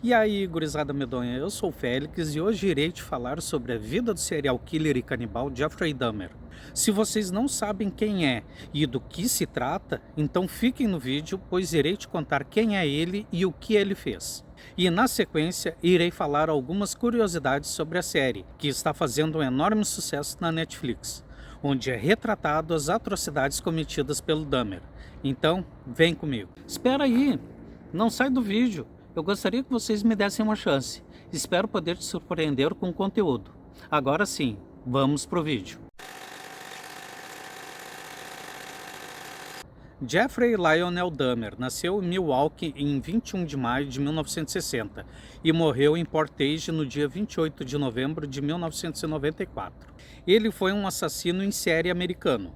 E aí, gurizada medonha, eu sou o Félix e hoje irei te falar sobre a vida do serial killer e canibal Jeffrey Dahmer. Se vocês não sabem quem é e do que se trata, então fiquem no vídeo, pois irei te contar quem é ele e o que ele fez. E na sequência, irei falar algumas curiosidades sobre a série, que está fazendo um enorme sucesso na Netflix, onde é retratado as atrocidades cometidas pelo Dahmer. Então, vem comigo. Espera aí, não sai do vídeo. Eu gostaria que vocês me dessem uma chance. Espero poder te surpreender com o conteúdo. Agora sim, vamos pro vídeo. Jeffrey Lionel Dahmer nasceu em Milwaukee em 21 de maio de 1960 e morreu em Portage no dia 28 de novembro de 1994. Ele foi um assassino em série americano.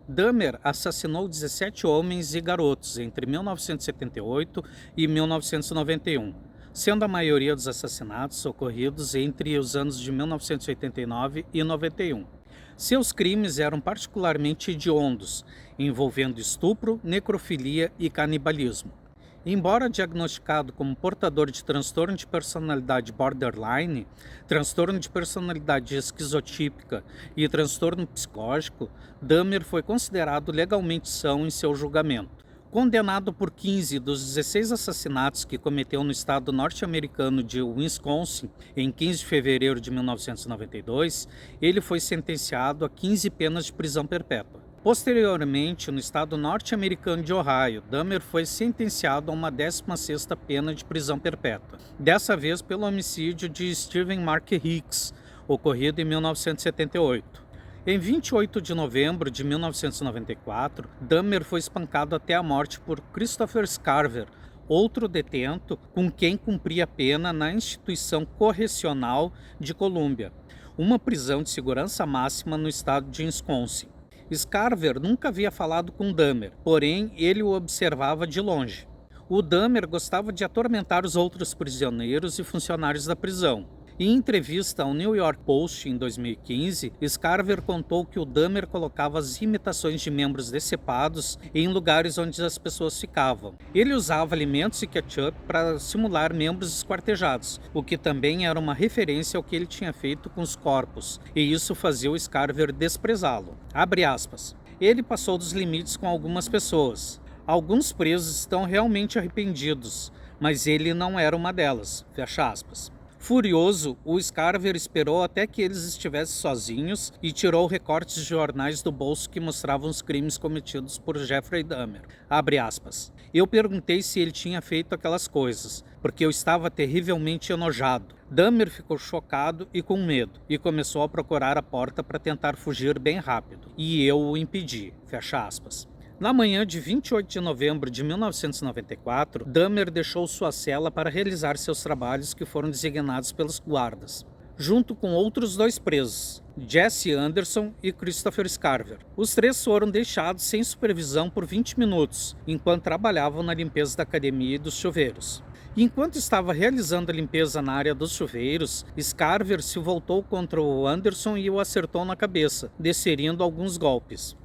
Dahmer assassinou 17 homens e garotos entre 1978 e 1991, sendo a maioria dos assassinatos ocorridos entre os anos de 1989 e 91. Seus crimes eram particularmente hediondos, envolvendo estupro, necrofilia e canibalismo. Embora diagnosticado como portador de transtorno de personalidade borderline, transtorno de personalidade esquizotípica e transtorno psicológico, Dahmer foi considerado legalmente são em seu julgamento. Condenado por 15 dos 16 assassinatos que cometeu no estado norte-americano de Wisconsin em 15 de fevereiro de 1992, ele foi sentenciado a 15 penas de prisão perpétua. Posteriormente, no estado norte-americano de Ohio, Dahmer foi sentenciado a uma 16ª pena de prisão perpétua, dessa vez pelo homicídio de Stephen Mark Hicks, ocorrido em 1978. Em 28 de novembro de 1994, Dahmer foi espancado até a morte por Christopher Scarver, outro detento com quem cumpria pena na instituição correcional de Columbia, uma prisão de segurança máxima no estado de Wisconsin. Scarver nunca havia falado com Dahmer, porém ele o observava de longe. O Dahmer gostava de atormentar os outros prisioneiros e funcionários da prisão. Em entrevista ao New York Post em 2015, Scarver contou que o Dahmer colocava as imitações de membros decepados em lugares onde as pessoas ficavam. Ele usava alimentos e ketchup para simular membros esquartejados, o que também era uma referência ao que ele tinha feito com os corpos, e isso fazia o Scarver desprezá-lo. Abre aspas. Ele passou dos limites com algumas pessoas. Alguns presos estão realmente arrependidos, mas ele não era uma delas. Fecha aspas. Furioso, o Scarver esperou até que eles estivessem sozinhos e tirou recortes de jornais do bolso que mostravam os crimes cometidos por Jeffrey Dahmer. Abre aspas. Eu perguntei se ele tinha feito aquelas coisas, porque eu estava terrivelmente enojado. Dahmer ficou chocado e com medo, e começou a procurar a porta para tentar fugir bem rápido. E eu o impedi. Fecha aspas. Na manhã de 28 de novembro de 1994, Dahmer deixou sua cela para realizar seus trabalhos que foram designados pelos guardas, junto com outros 2 presos, Jesse Anderson e Christopher Scarver. Os 3 foram deixados sem supervisão por 20 minutos, enquanto trabalhavam na limpeza da academia e dos chuveiros. Enquanto estava realizando a limpeza na área dos chuveiros, Scarver se voltou contra o Anderson e o acertou na cabeça, desferindo alguns golpes.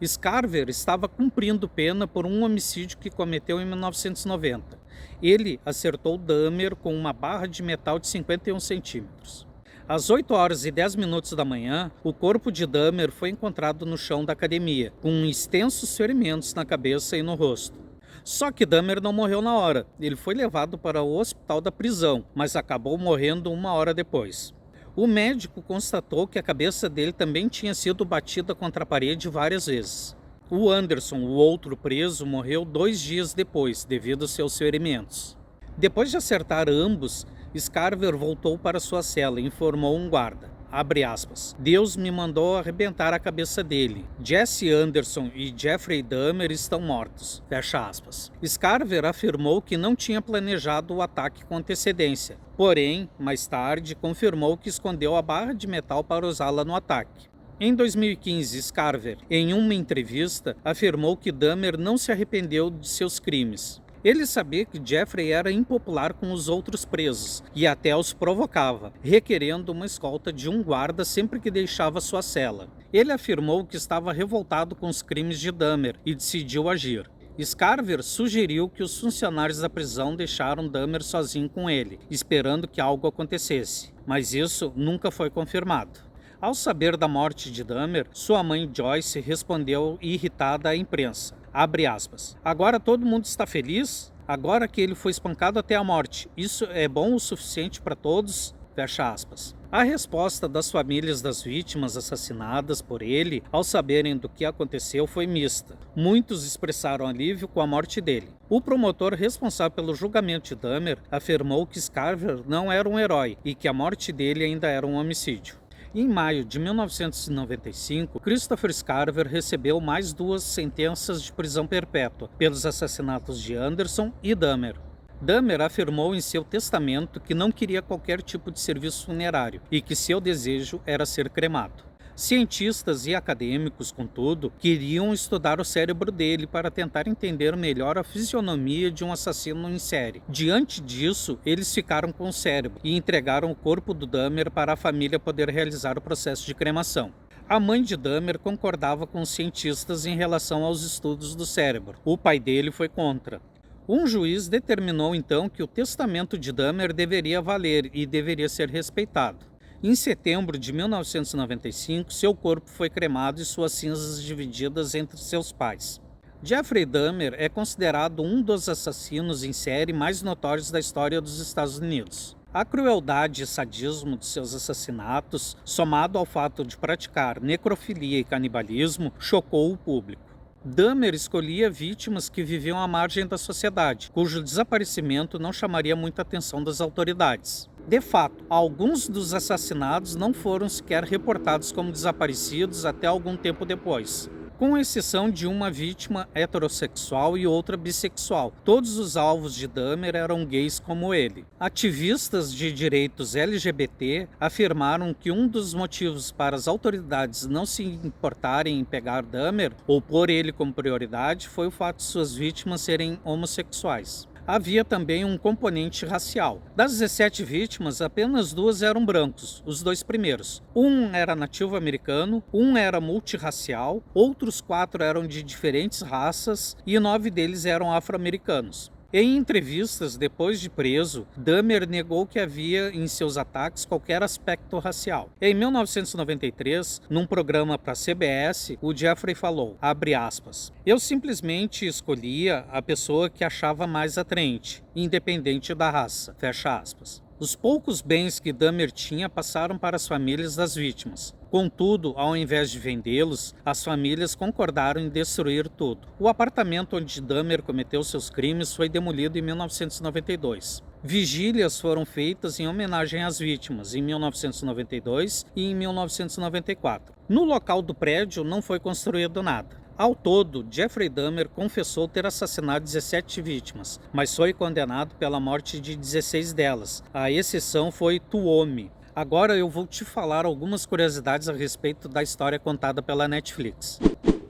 Scarver estava cumprindo pena por um homicídio que cometeu em 1990. Ele acertou Dahmer com uma barra de metal de 51 centímetros. Às 8 horas e 10 minutos da manhã, o corpo de Dahmer foi encontrado no chão da academia, com extensos ferimentos na cabeça e no rosto. Só que Dahmer não morreu na hora. Ele foi levado para o hospital da prisão, mas acabou morrendo 1 hora depois. O médico constatou que a cabeça dele também tinha sido batida contra a parede várias vezes. O Anderson, o outro preso, morreu 2 dias depois, devido aos seus ferimentos. Depois de acertar ambos, Scarver voltou para sua cela e informou um guarda. Abre aspas. Deus me mandou arrebentar a cabeça dele. Jesse Anderson e Jeffrey Dahmer estão mortos. Fecha aspas. Scarver afirmou que não tinha planejado o ataque com antecedência. Porém, mais tarde, confirmou que escondeu a barra de metal para usá-la no ataque. Em 2015, Scarver, em uma entrevista, afirmou que Dahmer não se arrependeu de seus crimes. Ele sabia que Jeffrey era impopular com os outros presos e até os provocava, requerendo uma escolta de um guarda sempre que deixava sua cela. Ele afirmou que estava revoltado com os crimes de Dahmer e decidiu agir. Scarver sugeriu que os funcionários da prisão deixaram Dahmer sozinho com ele, esperando que algo acontecesse, mas isso nunca foi confirmado. Ao saber da morte de Dahmer, sua mãe Joyce respondeu irritada à imprensa, abre aspas, agora todo mundo está feliz? Agora que ele foi espancado até a morte, isso é bom o suficiente para todos? Fecha aspas. A resposta das famílias das vítimas assassinadas por ele, ao saberem do que aconteceu, foi mista. Muitos expressaram alívio com a morte dele. O promotor responsável pelo julgamento de Dahmer afirmou que Scarver não era um herói e que a morte dele ainda era um homicídio. Em maio de 1995, Christopher Scarver recebeu mais 2 sentenças de prisão perpétua pelos assassinatos de Anderson e Dahmer. Dahmer afirmou em seu testamento que não queria qualquer tipo de serviço funerário e que seu desejo era ser cremado. Cientistas e acadêmicos, contudo, queriam estudar o cérebro dele para tentar entender melhor a fisionomia de um assassino em série. Diante disso, eles ficaram com o cérebro e entregaram o corpo do Dahmer para a família poder realizar o processo de cremação. A mãe de Dahmer concordava com os cientistas em relação aos estudos do cérebro. O pai dele foi contra. Um juiz determinou então que o testamento de Dahmer deveria valer e deveria ser respeitado. Em setembro de 1995, seu corpo foi cremado e suas cinzas divididas entre seus pais. Jeffrey Dahmer é considerado um dos assassinos em série mais notórios da história dos Estados Unidos. A crueldade e sadismo de seus assassinatos, somado ao fato de praticar necrofilia e canibalismo, chocou o público. Dahmer escolhia vítimas que viviam à margem da sociedade, cujo desaparecimento não chamaria muita atenção das autoridades. De fato, alguns dos assassinados não foram sequer reportados como desaparecidos até algum tempo depois. Com exceção de uma vítima heterossexual e outra bissexual. Todos os alvos de Dahmer eram gays como ele. Ativistas de direitos LGBT afirmaram que um dos motivos para as autoridades não se importarem em pegar Dahmer ou pôr ele como prioridade foi o fato de suas vítimas serem homossexuais. Havia também um componente racial. Das 17 vítimas, apenas 2 eram brancos, os 2 primeiros. Um era nativo americano, um era multirracial, outros 4 eram de diferentes raças e 9 deles eram afro-americanos. Em entrevistas depois de preso, Dahmer negou que havia em seus ataques qualquer aspecto racial. Em 1993, num programa para a CBS, o Jeffrey falou, abre aspas, eu simplesmente escolhia a pessoa que achava mais atraente, independente da raça, fecha aspas. Os poucos bens que Dahmer tinha passaram para as famílias das vítimas. Contudo, ao invés de vendê-los, as famílias concordaram em destruir tudo. O apartamento onde Dahmer cometeu seus crimes foi demolido em 1992. Vigílias foram feitas em homenagem às vítimas em 1992 e em 1994. No local do prédio não foi construído nada. Ao todo, Jeffrey Dahmer confessou ter assassinado 17 vítimas, mas foi condenado pela morte de 16 delas. A exceção foi Tuomi. Agora eu vou te falar algumas curiosidades a respeito da história contada pela Netflix.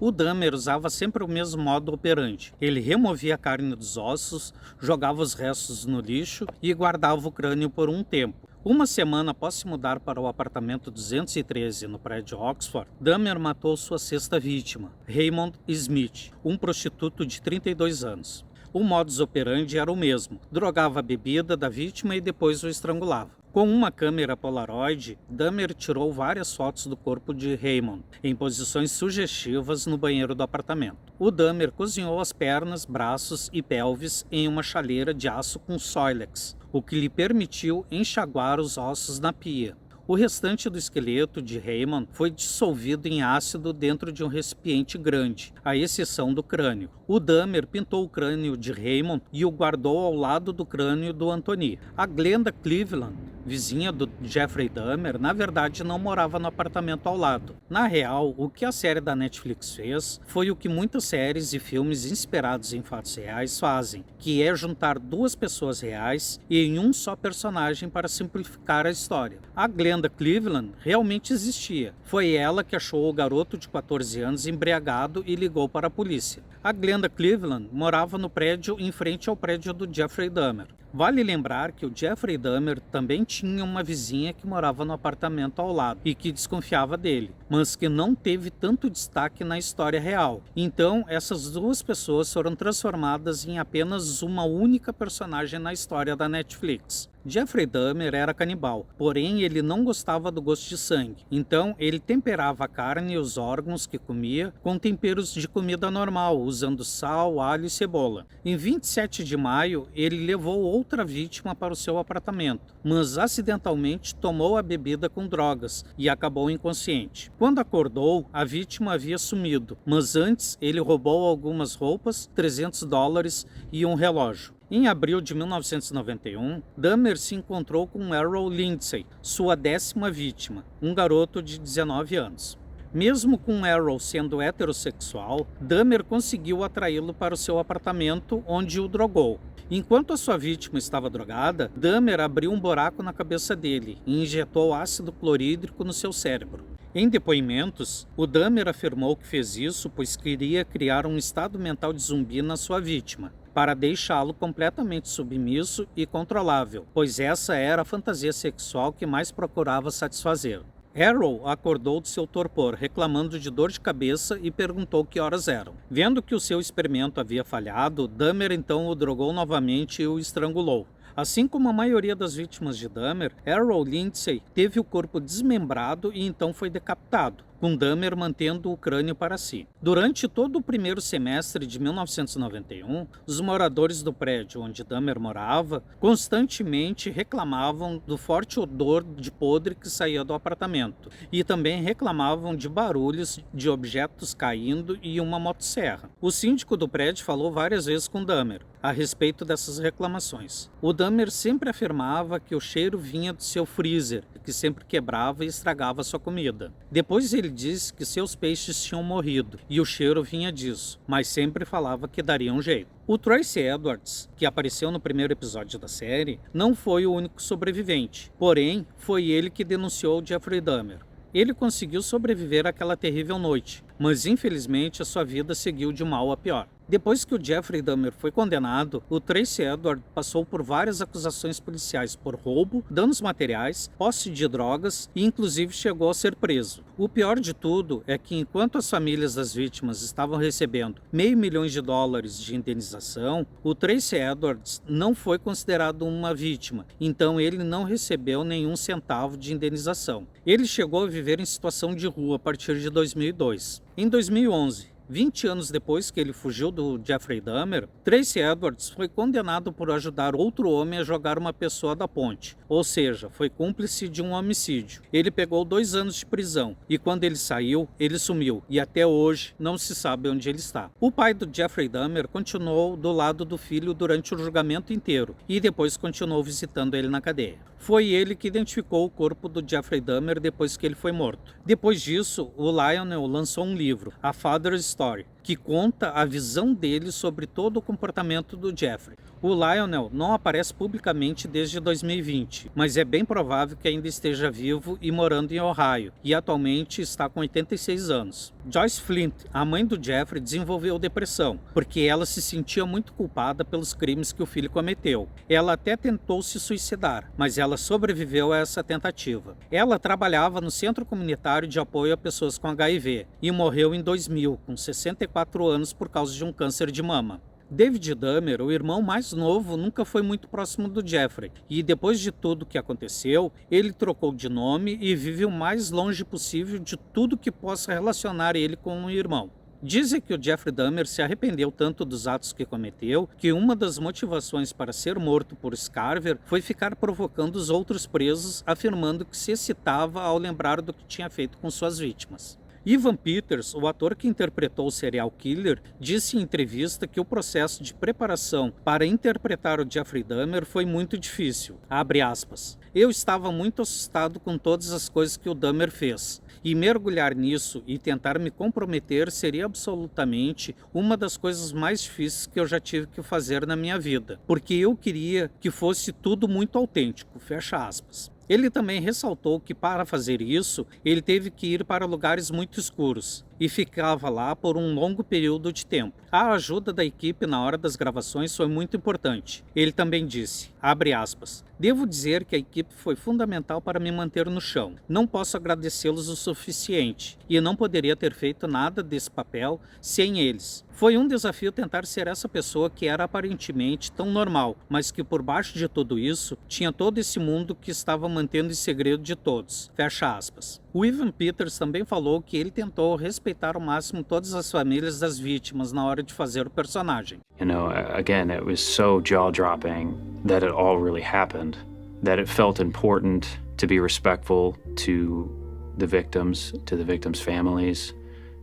O Dahmer usava sempre o mesmo modo operandi. Ele removia a carne dos ossos, jogava os restos no lixo e guardava o crânio por um tempo. Uma semana após se mudar para o apartamento 213 no prédio Oxford, Dahmer matou sua 6ª vítima, Raymond Smith, um prostituto de 32 anos. O modus operandi era o mesmo, drogava a bebida da vítima e depois o estrangulava. Com uma câmera Polaroid, Dahmer tirou várias fotos do corpo de Raymond, em posições sugestivas no banheiro do apartamento. O Dahmer cozinhou as pernas, braços e pelvis em uma chaleira de aço com Soilex, o que lhe permitiu enxaguar os ossos na pia. O restante do esqueleto de Raymond foi dissolvido em ácido dentro de um recipiente grande, à exceção do crânio. O Dahmer pintou o crânio de Raymond e o guardou ao lado do crânio do Anthony. A Glenda Cleveland, vizinha do Jeffrey Dahmer, na verdade não morava no apartamento ao lado. Na real, o que a série da Netflix fez foi o que muitas séries e filmes inspirados em fatos reais fazem, que é juntar 2 pessoas reais em um só personagem para simplificar a história. A Glenda Cleveland realmente existia. Foi ela que achou o garoto de 14 anos embriagado e ligou para a polícia. A Glenda Cleveland morava no prédio em frente ao prédio do Jeffrey Dahmer. Vale lembrar que o Jeffrey Dahmer também tinha uma vizinha que morava no apartamento ao lado e que desconfiava dele, mas que não teve tanto destaque na história real. Então, essas duas pessoas foram transformadas em apenas uma única personagem na história da Netflix. Jeffrey Dahmer era canibal, porém ele não gostava do gosto de sangue. Então ele temperava a carne e os órgãos que comia com temperos de comida normal, usando sal, alho e cebola. Em 27 de maio, ele levou outra vítima para o seu apartamento, mas acidentalmente tomou a bebida com drogas e acabou inconsciente. Quando acordou, a vítima havia sumido, mas antes ele roubou algumas roupas, $300 e um relógio. Em abril de 1991, Dahmer se encontrou com Errol Lindsey, sua 10ª vítima, um garoto de 19 anos. Mesmo com Errol sendo heterossexual, Dahmer conseguiu atraí-lo para o seu apartamento, onde o drogou. Enquanto a sua vítima estava drogada, Dahmer abriu um buraco na cabeça dele e injetou ácido clorídrico no seu cérebro. Em depoimentos, o Dahmer afirmou que fez isso pois queria criar um estado mental de zumbi na sua vítima, para deixá-lo completamente submisso e controlável, pois essa era a fantasia sexual que mais procurava satisfazer. Errol acordou de seu torpor, reclamando de dor de cabeça e perguntou que horas eram. Vendo que o seu experimento havia falhado, Dahmer então o drogou novamente e o estrangulou. Assim como a maioria das vítimas de Dahmer, Errol Lindsey teve o corpo desmembrado e então foi decapitado, com Dahmer mantendo o crânio para si. Durante todo o primeiro semestre de 1991, os moradores do prédio onde Dahmer morava constantemente reclamavam do forte odor de podre que saía do apartamento e também reclamavam de barulhos de objetos caindo e uma motosserra. O síndico do prédio falou várias vezes com Dahmer a respeito dessas reclamações. O Dahmer sempre afirmava que o cheiro vinha do seu freezer, que sempre quebrava e estragava sua comida. Depois ele disse que seus peixes tinham morrido e o cheiro vinha disso, mas sempre falava que daria um jeito. O Tracy Edwards, que apareceu no primeiro episódio da série, não foi o único sobrevivente, porém foi ele que denunciou Jeffrey Dahmer. Ele conseguiu sobreviver àquela terrível noite, mas infelizmente a sua vida seguiu de mal a pior. Depois que o Jeffrey Dahmer foi condenado, o Tracy Edwards passou por várias acusações policiais por roubo, danos materiais, posse de drogas e inclusive chegou a ser preso. O pior de tudo é que enquanto as famílias das vítimas estavam recebendo $500 mil de indenização, o Tracy Edwards não foi considerado uma vítima, então ele não recebeu nenhum centavo de indenização. Ele chegou a viver em situação de rua a partir de 2002. Em 2011, 20 anos depois que ele fugiu do Jeffrey Dahmer, Tracy Edwards foi condenado por ajudar outro homem a jogar uma pessoa da ponte, ou seja, foi cúmplice de um homicídio. Ele pegou 2 anos de prisão e quando ele saiu, ele sumiu e até hoje não se sabe onde ele está. O pai do Jeffrey Dahmer continuou do lado do filho durante o julgamento inteiro e depois continuou visitando ele na cadeia. Foi ele que identificou o corpo do Jeffrey Dahmer depois que ele foi morto. Depois disso, o Lionel lançou um livro, A Father's Story, que conta a visão dele sobre todo o comportamento do Jeffrey. O Lionel não aparece publicamente desde 2020, mas é bem provável que ainda esteja vivo e morando em Ohio, e atualmente está com 86 anos. Joyce Flint, a mãe do Jeffrey, desenvolveu depressão, porque ela se sentia muito culpada pelos crimes que o filho cometeu. Ela até tentou se suicidar, mas ela sobreviveu a essa tentativa. Ela trabalhava no Centro Comunitário de Apoio a Pessoas com HIV e morreu em 2000, com 64 anos por causa de um câncer de mama. David Dahmer, o irmão mais novo, nunca foi muito próximo do Jeffrey, e depois de tudo que aconteceu, ele trocou de nome e vive o mais longe possível de tudo que possa relacionar ele com o irmão. Dizem que o Jeffrey Dahmer se arrependeu tanto dos atos que cometeu, que uma das motivações para ser morto por Scarver foi ficar provocando os outros presos, afirmando que se excitava ao lembrar do que tinha feito com suas vítimas. Evan Peters, o ator que interpretou o serial killer, disse em entrevista que o processo de preparação para interpretar o Jeffrey Dahmer foi muito difícil. Abre aspas. Eu estava muito assustado com todas as coisas que o Dahmer fez. E mergulhar nisso e tentar me comprometer seria absolutamente uma das coisas mais difíceis que eu já tive que fazer na minha vida. Porque eu queria que fosse tudo muito autêntico. Fecha aspas. Ele também ressaltou que para fazer isso, ele teve que ir para lugares muito escuros. e ficava lá por um longo período de tempo. A ajuda da equipe na hora das gravações foi muito importante. Ele também disse, abre aspas, devo dizer que a equipe foi fundamental para me manter no chão. Não posso agradecê-los o suficiente e não poderia ter feito nada desse papel sem eles. Foi um desafio tentar ser essa pessoa que era aparentemente tão normal, mas que por baixo de tudo isso tinha todo esse mundo que estava mantendo em segredo de todos. Fecha aspas. O Evan Peters também falou que ele tentou respeitar ao máximo todas as famílias das vítimas na hora de fazer o personagem. You know, again, it was so jaw-dropping that it all really happened, that it felt important to be respectful to the victims families,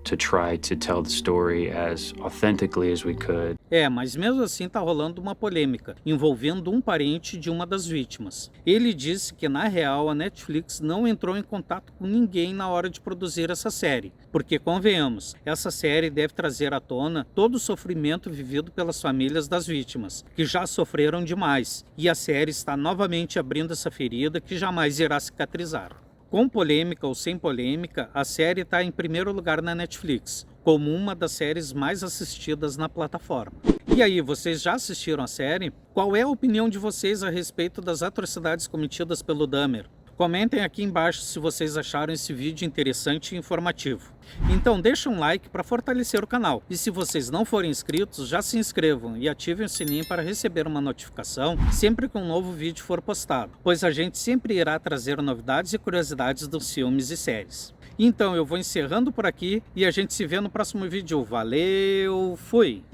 to try to tell the story as authentically as we could. Mas mesmo assim tá rolando uma polêmica envolvendo um parente de uma das vítimas. Ele disse que na real a Netflix não entrou em contato com ninguém na hora de produzir essa série, porque convenhamos, essa série deve trazer à tona todo o sofrimento vivido pelas famílias das vítimas, que já sofreram demais, e a série está novamente abrindo essa ferida que jamais irá cicatrizar. Com polêmica ou sem polêmica, a série está em primeiro lugar na Netflix, como uma das séries mais assistidas na plataforma. E aí, vocês já assistiram a série? Qual é a opinião de vocês a respeito das atrocidades cometidas pelo Dahmer? Comentem aqui embaixo se vocês acharam esse vídeo interessante e informativo. Então deixa um like para fortalecer o canal. E se vocês não forem inscritos, já se inscrevam e ativem o sininho para receber uma notificação sempre que um novo vídeo for postado, pois a gente sempre irá trazer novidades e curiosidades dos filmes e séries. Então eu vou encerrando por aqui e a gente se vê no próximo vídeo. Valeu, fui!